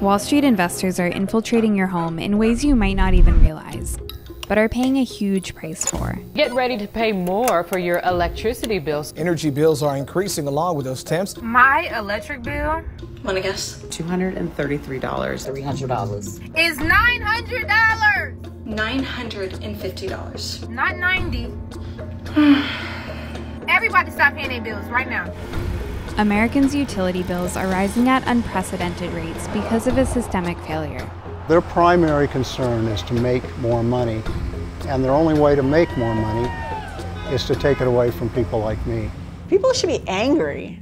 Wall Street investors are infiltrating your home in ways you might not even realize, but are paying a huge price for. Get ready to pay more for your electricity bills. Energy bills are increasing along with those temps. My electric bill, wanna guess? $233. $300. is $900. $950. Not 90. Everybody stop paying their bills right now. Americans' utility bills are rising at unprecedented rates because of a systemic failure. Their primary concern is to make more money, and their only way to make more money is to take it away from people like me. People should be angry.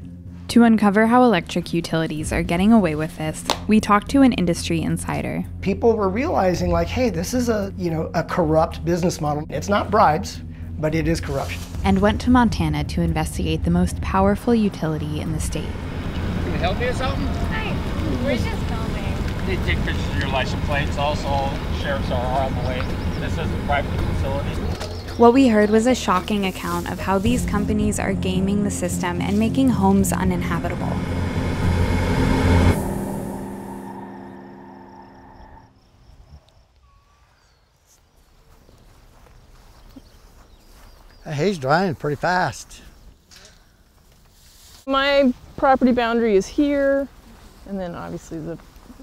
To uncover how electric utilities are getting away with this, we talked to an industry insider. People were realizing, like, hey, this is a corrupt business model. It's not bribes, but it is corruption. And went to Montana to investigate the most powerful utility in the state. Can I help you with something? Hi, we're just filming. Need to take pictures of your license plates. Also, sheriffs are on the way. This is a private facility. What we heard was a shocking account of how these companies are gaming the system and making homes uninhabitable. He's driving pretty fast. My property boundary is here, and then obviously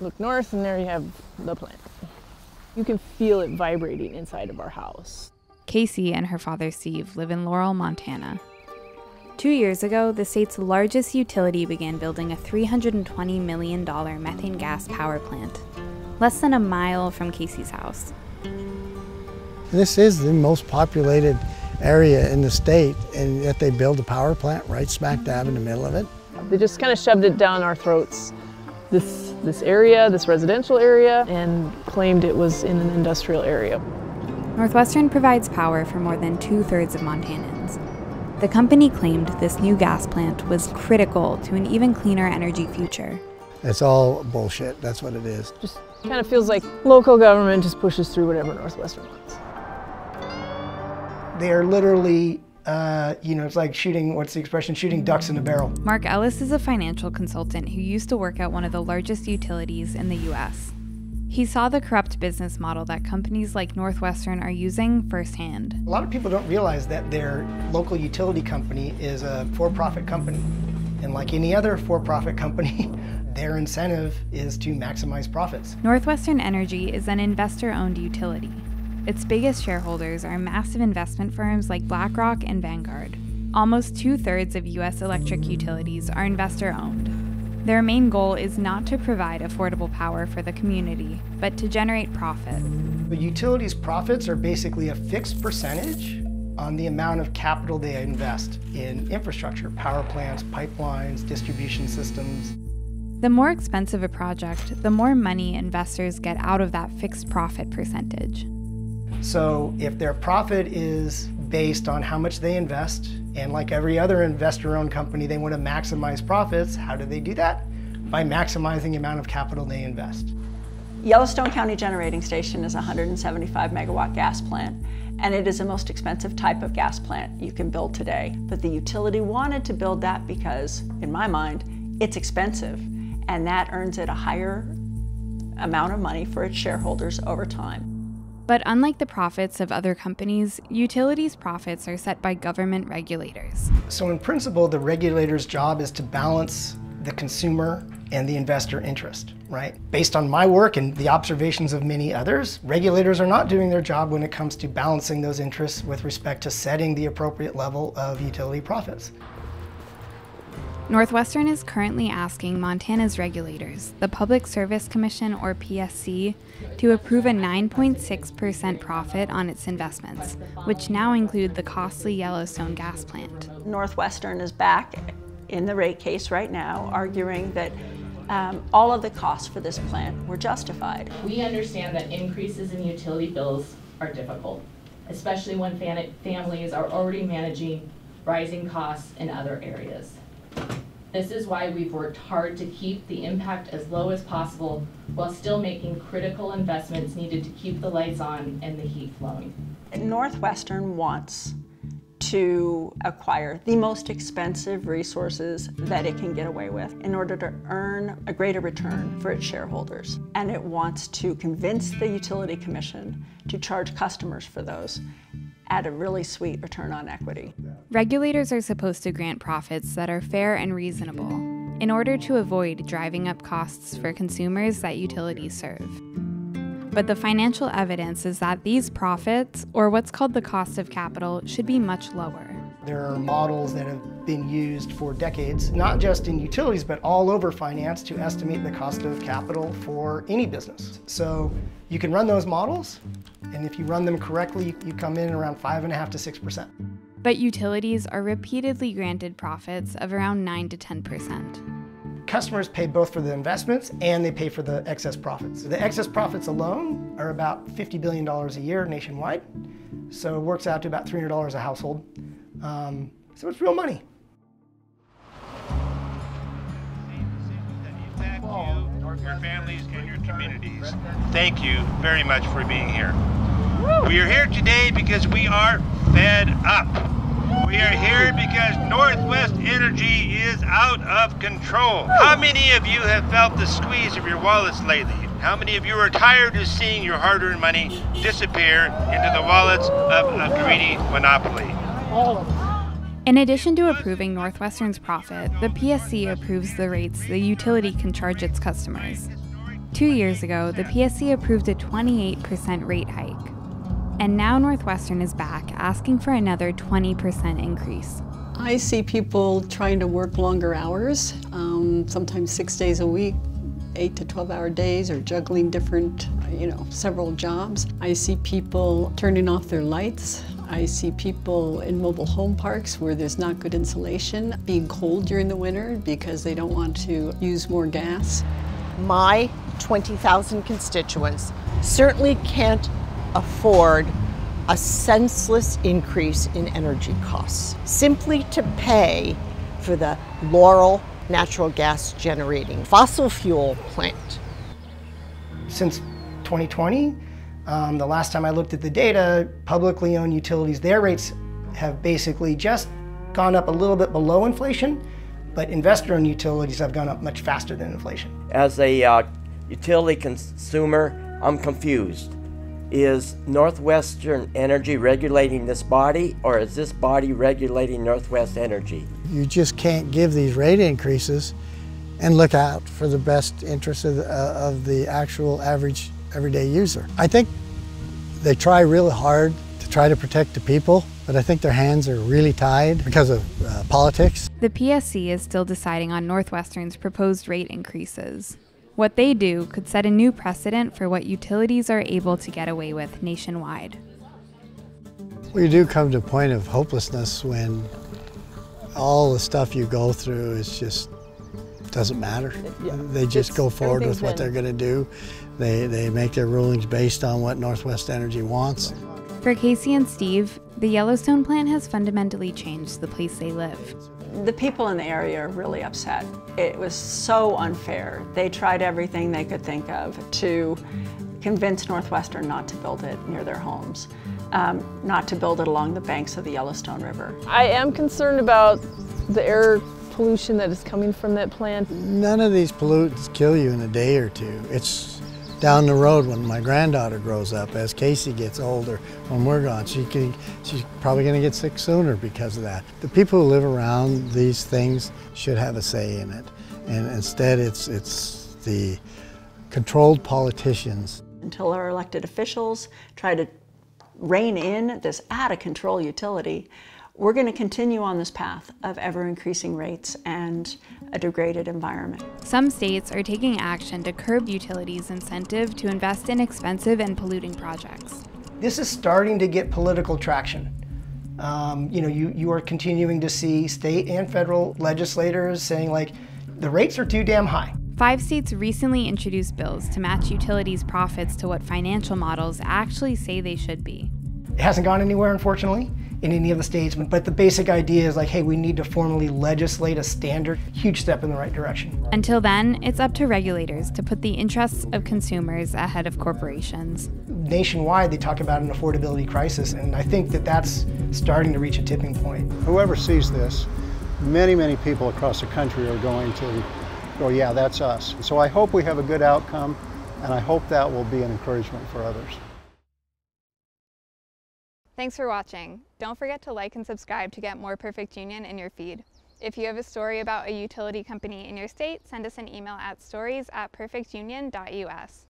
look north, and there you have the plant. You can feel it vibrating inside of our house. Casey and her father Steve live in Laurel, Montana. 2 years ago, the state's largest utility began building a $320 million methane gas power plant, less than a mile from Casey's house. This is the most populated area in the state, and yet they build a power plant right smack dab in the middle of it. They just kind of shoved it down our throats, this area, this residential area, and claimed it was in an industrial area. Northwestern provides power for more than 2/3 of Montanans. The company claimed this new gas plant was critical to an even cleaner energy future. It's all bullshit, that's what it is. Just kind of feels like local government just pushes through whatever Northwestern wants. They're literally, it's like shooting, what's the expression, shooting ducks in a barrel. Mark Ellis is a financial consultant who used to work at one of the largest utilities in the U.S. He saw the corrupt business model that companies like Northwestern are using firsthand. A lot of people don't realize that their local utility company is a for-profit company. And like any other for-profit company, their incentive is to maximize profits. Northwestern Energy is an investor-owned utility. Its biggest shareholders are massive investment firms like Blackrock and Vanguard. Almost 2/3 of U.S. electric utilities are investor-owned. Their main goal is not to provide affordable power for the community, but to generate profit. The utilities' profits are basically a fixed percentage on the amount of capital they invest in infrastructure, power plants, pipelines, distribution systems. The more expensive a project, the more money investors get out of that fixed profit percentage. So if their profit is based on how much they invest, and like every other investor-owned company, they want to maximize profits, how do they do that? By maximizing the amount of capital they invest. Yellowstone County Generating Station is a 175 megawatt gas plant, and it is the most expensive type of gas plant you can build today. But the utility wanted to build that because, in my mind, it's expensive, and that earns it a higher amount of money for its shareholders over time. But unlike the profits of other companies, utilities' profits are set by government regulators. So in principle, the regulator's job is to balance the consumer and the investor interest, right? Based on my work and the observations of many others, regulators are not doing their job when it comes to balancing those interests with respect to setting the appropriate level of utility profits. Northwestern is currently asking Montana's regulators, the Public Service Commission or PSC, to approve a 9.6% profit on its investments, which now include the costly Yellowstone gas plant. Northwestern is back in the rate case right now, arguing that all of the costs for this plant were justified. We understand that increases in utility bills are difficult, especially when families are already managing rising costs in other areas. This is why we've worked hard to keep the impact as low as possible while still making critical investments needed to keep the lights on and the heat flowing. Northwestern wants to acquire the most expensive resources that it can get away with in order to earn a greater return for its shareholders. And it wants to convince the Utility Commission to charge customers for those at a really sweet return on equity. Regulators are supposed to grant profits that are fair and reasonable in order to avoid driving up costs for consumers that utilities serve. But the financial evidence is that these profits, or what's called the cost of capital, should be much lower. There are models that have been used for decades, not just in utilities, but all over finance to estimate the cost of capital for any business. So you can run those models, and if you run them correctly, you come in around 5.5% to 6%. But utilities are repeatedly granted profits of around 9 to 10%. Customers pay both for the investments and they pay for the excess profits. The excess profits alone are about $50 billion a year nationwide. So it works out to about $300 a household. So it's real money. Your families and your communities. Thank you very much for being here. We are here today because we are fed up. We are here because Northwest Energy is out of control. How many of you have felt the squeeze of your wallets lately? How many of you are tired of seeing your hard-earned money disappear into the wallets of a greedy monopoly? All of them. In addition to approving Northwestern's profit, the PSC approves the rates the utility can charge its customers. 2 years ago, the PSC approved a 28% rate hike. And now Northwestern is back, asking for another 20% increase. I see people trying to work longer hours, sometimes 6 days a week, 8 to 12-hour days, or juggling different, several jobs. I see people turning off their lights. I see people in mobile home parks where there's not good insulation, being cold during the winter because they don't want to use more gas. My 20,000 constituents certainly can't afford a senseless increase in energy costs simply to pay for the Laurel natural gas generating fossil fuel plant. Since 2020, the last time I looked at the data, publicly owned utilities, their rates have basically just gone up a little bit below inflation, but investor-owned utilities have gone up much faster than inflation. As a utility consumer, I'm confused. Is Northwestern Energy regulating this body, or is this body regulating Northwest Energy? You just can't give these rate increases and look out for the best interests of the actual average everyday user. I think they try really hard to try to protect the people, but I think their hands are really tied because of politics. The PSC is still deciding on Northwestern's proposed rate increases. What they do could set a new precedent for what utilities are able to get away with nationwide. Well, you do come to a point of hopelessness when all the stuff you go through is just doesn't matter. Yeah. They just go forward with what they're going to do. They make their rulings based on what Northwest Energy wants. For Casey and Steve, the Yellowstone plant has fundamentally changed the place they live. The people in the area are really upset. It was so unfair. They tried everything they could think of to convince Northwestern not to build it near their homes, not to build it along the banks of the Yellowstone River. I am concerned about the air pollution that is coming from that plant. None of these pollutants kill you in a day or two. It's down the road when my granddaughter grows up, as Casey gets older, when we're gone, she's probably going to get sick sooner because of that. The people who live around these things should have a say in it, and instead it's the controlled politicians. Until our elected officials try to rein in this out-of-control utility, we're going to continue on this path of ever-increasing rates and a degraded environment. Some states are taking action to curb utilities' incentive to invest in expensive and polluting projects. This is starting to get political traction. You are continuing to see state and federal legislators saying, like, the rates are too damn high. 5 states recently introduced bills to match utilities' profits to what financial models actually say they should be. It hasn't gone anywhere, unfortunately. in any of the states, but the basic idea is like, hey, we need to formally legislate a standard. Huge step in the right direction. Until then, it's up to regulators to put the interests of consumers ahead of corporations. Nationwide, they talk about an affordability crisis, and I think that that's starting to reach a tipping point. Whoever sees this, many people across the country are going to go, yeah, that's us. So I hope we have a good outcome, and I hope that will be an encouragement for others. Thanks for watching. Don't forget to like and subscribe to get more Perfect Union in your feed. If you have a story about a utility company in your state, send us an email at stories@perfectunion.us.